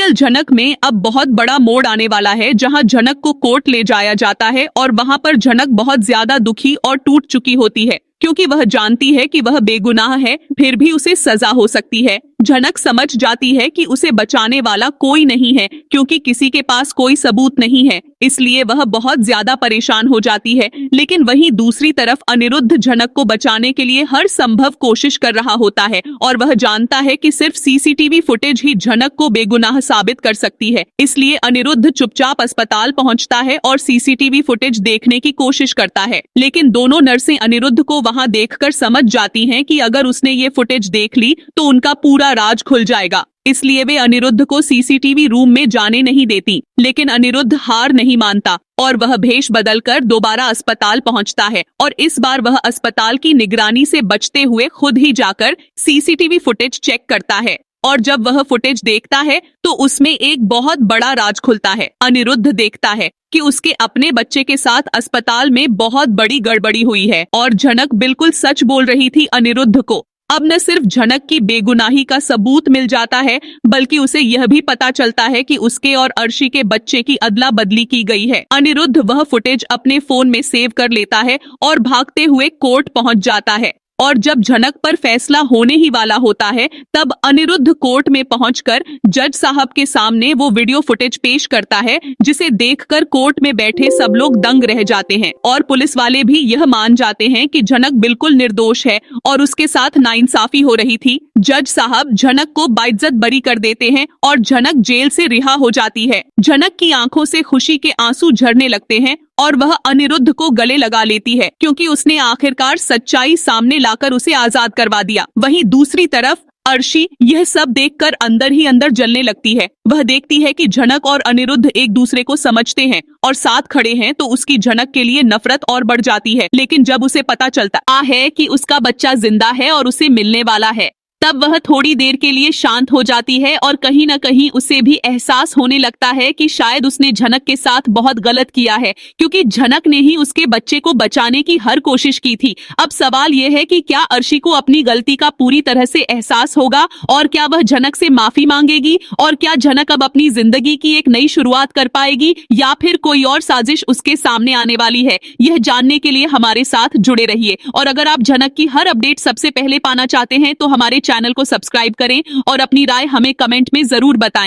Serial झनक में अब बहुत बड़ा मोड़ आने वाला है, जहां झनक को कोर्ट ले जाया जाता है और वहां पर झनक बहुत ज्यादा दुखी और टूट चुकी होती है, क्योंकि वह जानती है कि वह बेगुनाह है, फिर भी उसे सजा हो सकती है। झनक समझ जाती है कि उसे बचाने वाला कोई नहीं है, क्योंकि किसी के पास कोई सबूत नहीं है, इसलिए वह बहुत ज्यादा परेशान हो जाती है। लेकिन वहीं दूसरी तरफ अनिरुद्ध झनक को बचाने के लिए हर संभव कोशिश कर रहा होता है और वह जानता है कि सिर्फ सीसीटीवी फुटेज ही झनक को बेगुनाह साबित कर सकती है। इसलिए अनिरुद्ध चुपचाप अस्पताल पहुंचता है और सीसीटीवी फुटेज देखने की कोशिश करता है। लेकिन दोनों नर्सें अनिरुद्ध को वहां देखकर समझ जाती हैं कि अगर उसने ये फुटेज देख ली तो उनका पूरा राज खुल जाएगा, इसलिए वे अनिरुद्ध को सीसीटीवी रूम में जाने नहीं देती। लेकिन अनिरुद्ध हार नहीं मानता और वह भेष बदलकर दोबारा अस्पताल पहुंचता है और इस बार वह अस्पताल की निगरानी से बचते हुए खुद ही जाकर सीसीटीवी फुटेज चेक करता है। और जब वह फुटेज देखता है तो उसमें एक बहुत बड़ा राज खुलता है। अनिरुद्ध देखता है कि उसके अपने बच्चे के साथ अस्पताल में बहुत बड़ी गड़बड़ी हुई है और झनक बिल्कुल सच बोल रही थी अनिरुद्ध को। अब न सिर्फ झनक की बेगुनाही का सबूत मिल जाता है, बल्कि उसे यह भी पता चलता है कि उसके और अर्शी के बच्चे की अदला बदली की गई है। अनिरुद्ध वह फुटेज अपने फोन में सेव कर लेता है और भागते हुए कोर्ट पहुंच जाता है। और जब झनक पर फैसला होने ही वाला होता है, तब अनिरुद्ध कोर्ट में पहुंचकर जज साहब के सामने वो वीडियो फुटेज पेश करता है, जिसे देखकर कोर्ट में बैठे सब लोग दंग रह जाते हैं और पुलिस वाले भी यह मान जाते हैं कि झनक बिल्कुल निर्दोष है और उसके साथ नाइंसाफी हो रही थी। जज साहब झनक को बाइज्जत बरी कर देते हैं और झनक जेल से रिहा हो जाती है। झनक की आंखों से खुशी के आंसू झरने लगते हैं और वह अनिरुद्ध को गले लगा लेती है, क्योंकि उसने आखिरकार सच्चाई सामने लाकर उसे आजाद करवा दिया। वहीं दूसरी तरफ अर्शी यह सब देखकर अंदर ही अंदर जलने लगती है। वह देखती है कि झनक और अनिरुद्ध एक दूसरे को समझते हैं और साथ खड़े हैं, तो उसकी झनक के लिए नफरत और बढ़ जाती है। लेकिन जब उसे पता चलता है कि उसका बच्चा जिंदा है और उसे मिलने वाला है, तब वह थोड़ी देर के लिए शांत हो जाती है और कहीं न कहीं उसे भी एहसास होने लगता है कि शायद उसने झनक के साथ बहुत गलत किया है, क्योंकि झनक ने ही उसके बच्चे को बचाने की हर कोशिश की थी। अब सवाल यह है कि क्या अर्शी को अपनी गलती का पूरी तरह से एहसास होगा और क्या वह झनक से माफी मांगेगी और क्या झनक अब अपनी जिंदगी की एक नई शुरुआत कर पाएगी या फिर कोई और साजिश उसके सामने आने वाली है। यह जानने के लिए हमारे साथ जुड़े रहिए और अगर आप झनक की हर अपडेट सबसे पहले पाना चाहते हैं तो हमारे चैनल को सब्सक्राइब करें और अपनी राय हमें कमेंट में जरूर बताएं।